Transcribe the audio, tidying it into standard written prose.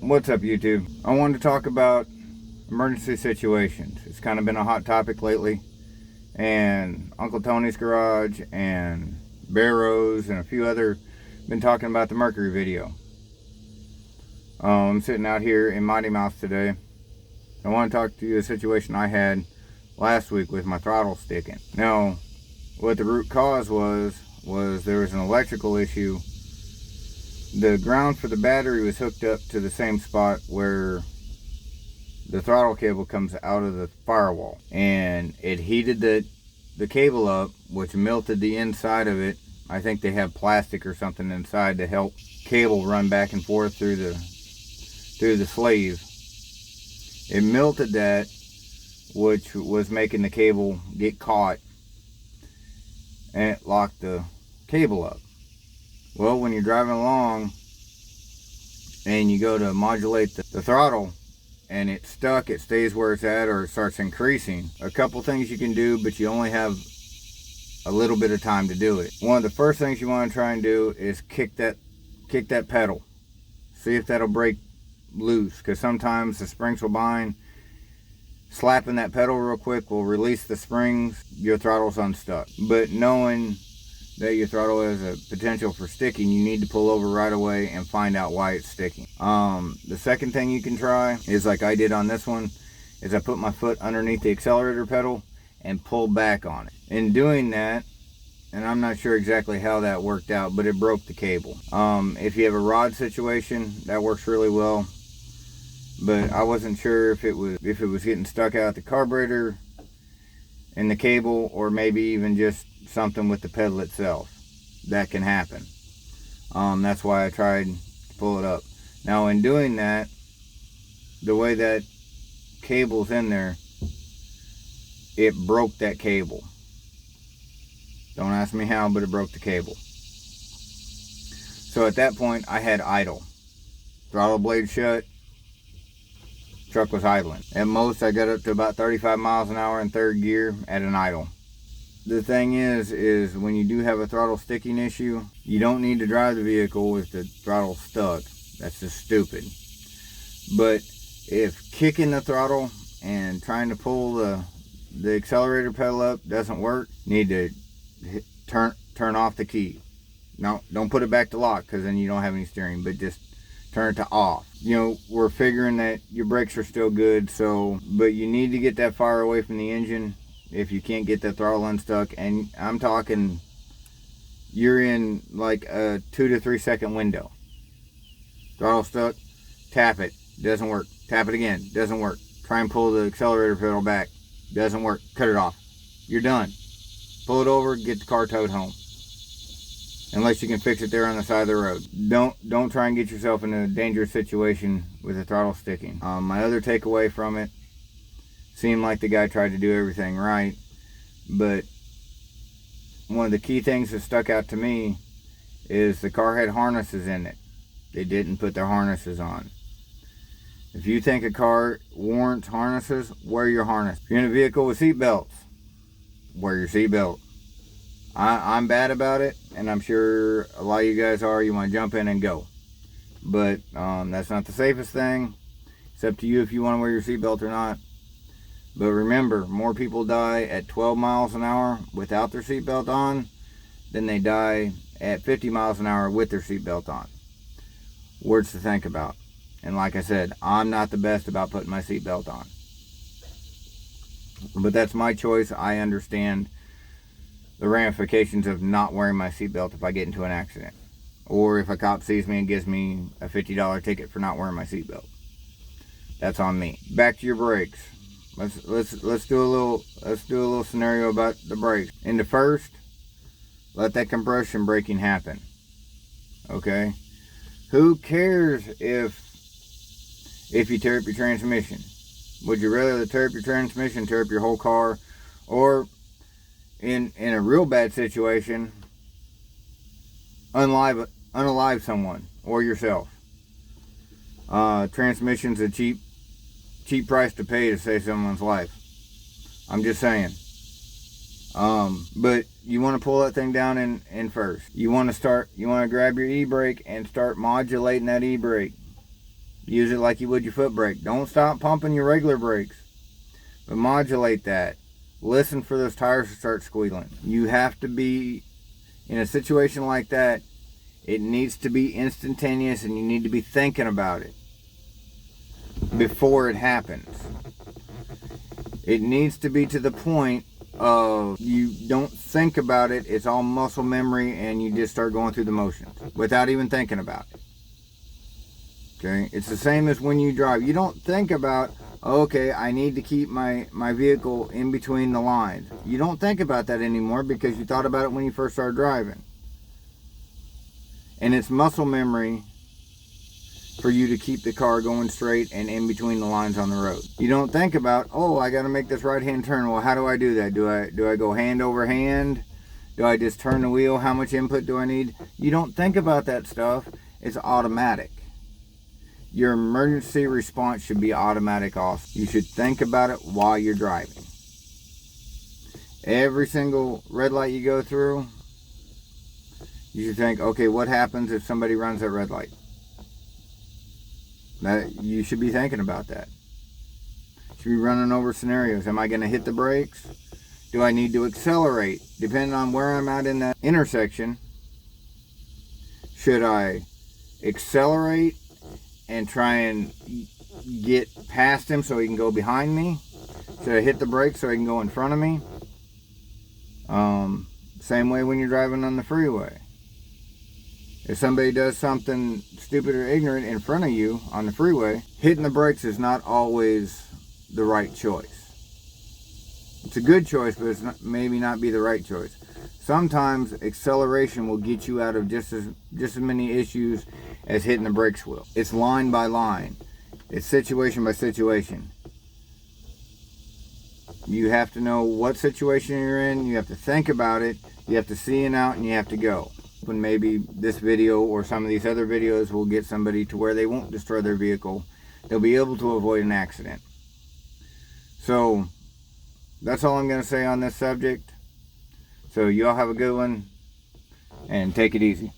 What's up, YouTube? I wanted to talk about emergency situations. It's kind of been a hot topic lately, and Uncle Tony's Garage and Barrows and a few other been talking about the Mercury video. I'm sitting out here in Mighty Mouse today. I want to talk to you a situation I had last week with my throttle sticking. Now, what the root cause was there was an electrical issue. The ground for the battery was hooked up to the same spot where the throttle cable comes out of the firewall, and it heated the cable up, which melted the inside of it. I think they have plastic or something inside to help cable run back and forth through the sleeve. It melted that, which was making the cable get caught, and it locked the cable up. Well, when you're driving along and you go to modulate the throttle and it's stuck, it stays where it's at or it starts increasing. A couple things you can do, but you only have a little bit of time to do it. One of the first things you want to try and do is kick that pedal. See if that'll break loose, because sometimes the springs will bind. Slapping that pedal real quick will release the springs. Your throttle's unstuck. But knowing that your throttle has a potential for sticking, you need to pull over right away and find out why it's sticking. The second thing you can try is, like I did on this one, is I put my foot underneath the accelerator pedal and pull back on it. In doing that, and I'm not sure exactly how that worked out, but it broke the cable. If you have a rod situation, that works really well. But I wasn't sure if it was getting stuck out the carburetor in the cable, or maybe even just something with the pedal itself. That can happen. That's why I tried to pull it up. Now, in doing that, the way that cable's in there, it broke that cable. Don't ask me how, but it broke the cable. So at that point, I had idle. Throttle blade shut. Truck was idling. At most, I got up to about 35 miles an hour in third gear at an idle. The thing is when you do have a throttle sticking issue, you don't need to drive the vehicle with the throttle stuck. That's just stupid. But if kicking the throttle and trying to pull the accelerator pedal up doesn't work, you need to turn off the key. No, don't put it back to lock, because then you don't have any steering, but just turn it to off. You know, we're figuring that your brakes are still good, but you need to get that fire away from the engine if you can't get that throttle unstuck. And I'm talking, you're in like a 2 to 3 second window. Throttle stuck, tap it, doesn't work. Tap it again, doesn't work. Try and pull the accelerator pedal back, doesn't work. Cut it off. You're done. Pull it over, get the car towed home. Unless you can fix it there on the side of the road. Don't try and get yourself in a dangerous situation with the throttle sticking. My other takeaway from it, seemed like the guy tried to do everything right, but one of the key things that stuck out to me is the car had harnesses in it. They didn't put their harnesses on. If you think a car warrants harnesses, wear your harness. If you're in a vehicle with seat belts, wear your seat belt. I'm bad about it, and I'm sure a lot of you guys are. You want to jump in and go. But that's not the safest thing. It's up to you if you want to wear your seatbelt or not. But remember, more people die at 12 miles an hour without their seatbelt on than they die at 50 miles an hour with their seatbelt on. Words to think about. And like I said, I'm not the best about putting my seatbelt on. But that's my choice. I understand the ramifications of not wearing my seatbelt if I get into an accident, or if a cop sees me and gives me a $50 ticket for not wearing my seatbelt. That's on me. Back to your brakes. Let's do a little scenario about the brakes. In the first, let that compression braking happen. Okay? Who cares if you tear up your transmission? Would you rather tear up your transmission, tear up your whole car, or in a real bad situation, unalive someone or yourself? Transmission's a cheap price to pay to save someone's life. I'm just saying. But you want to pull that thing down in first. You want to grab your e-brake and start modulating that e-brake. Use it like you would your foot brake. Don't stop pumping your regular brakes, but modulate that. Listen for those tires to start squealing. You have to be, in a situation like that, it needs to be instantaneous, and you need to be thinking about it before it happens. It needs to be to the point of you don't think about it, it's all muscle memory, and you just start going through the motions without even thinking about it. Okay, it's the same as when you drive. You don't think about, okay, I need to keep my vehicle in between the lines. You don't think about that anymore because you thought about it when you first started driving. And it's muscle memory for you to keep the car going straight and in between the lines on the road. You don't think about, oh, I got to make this right-hand turn. Well, how do I do that? Do I go hand over hand? Do I just turn the wheel? How much input do I need? You don't think about that stuff. It's automatic. Your emergency response should be automatic also. You should think about it while you're driving. Every single red light you go through, you should think, okay, what happens if somebody runs that red light? You should be thinking about that. You should be running over scenarios. Am I going to hit the brakes? Do I need to accelerate? Depending on where I'm at in that intersection, should I accelerate and try and get past him so he can go behind me? Should I hit the brakes so he can go in front of me? Same way when you're driving on the freeway. If somebody does something stupid or ignorant in front of you on the freeway, hitting the brakes is not always the right choice. It's a good choice, but it's maybe not be the right choice. Sometimes acceleration will get you out of just as many issues as hitting the brakes will. It's line by line. It's situation by situation. You have to know what situation you're in. You have to think about it. You have to see it out, and you have to go. When maybe this video or some of these other videos will get somebody to where they won't destroy their vehicle. They'll be able to avoid an accident. So that's all I'm going to say on this subject. So you all have a good one, and take it easy.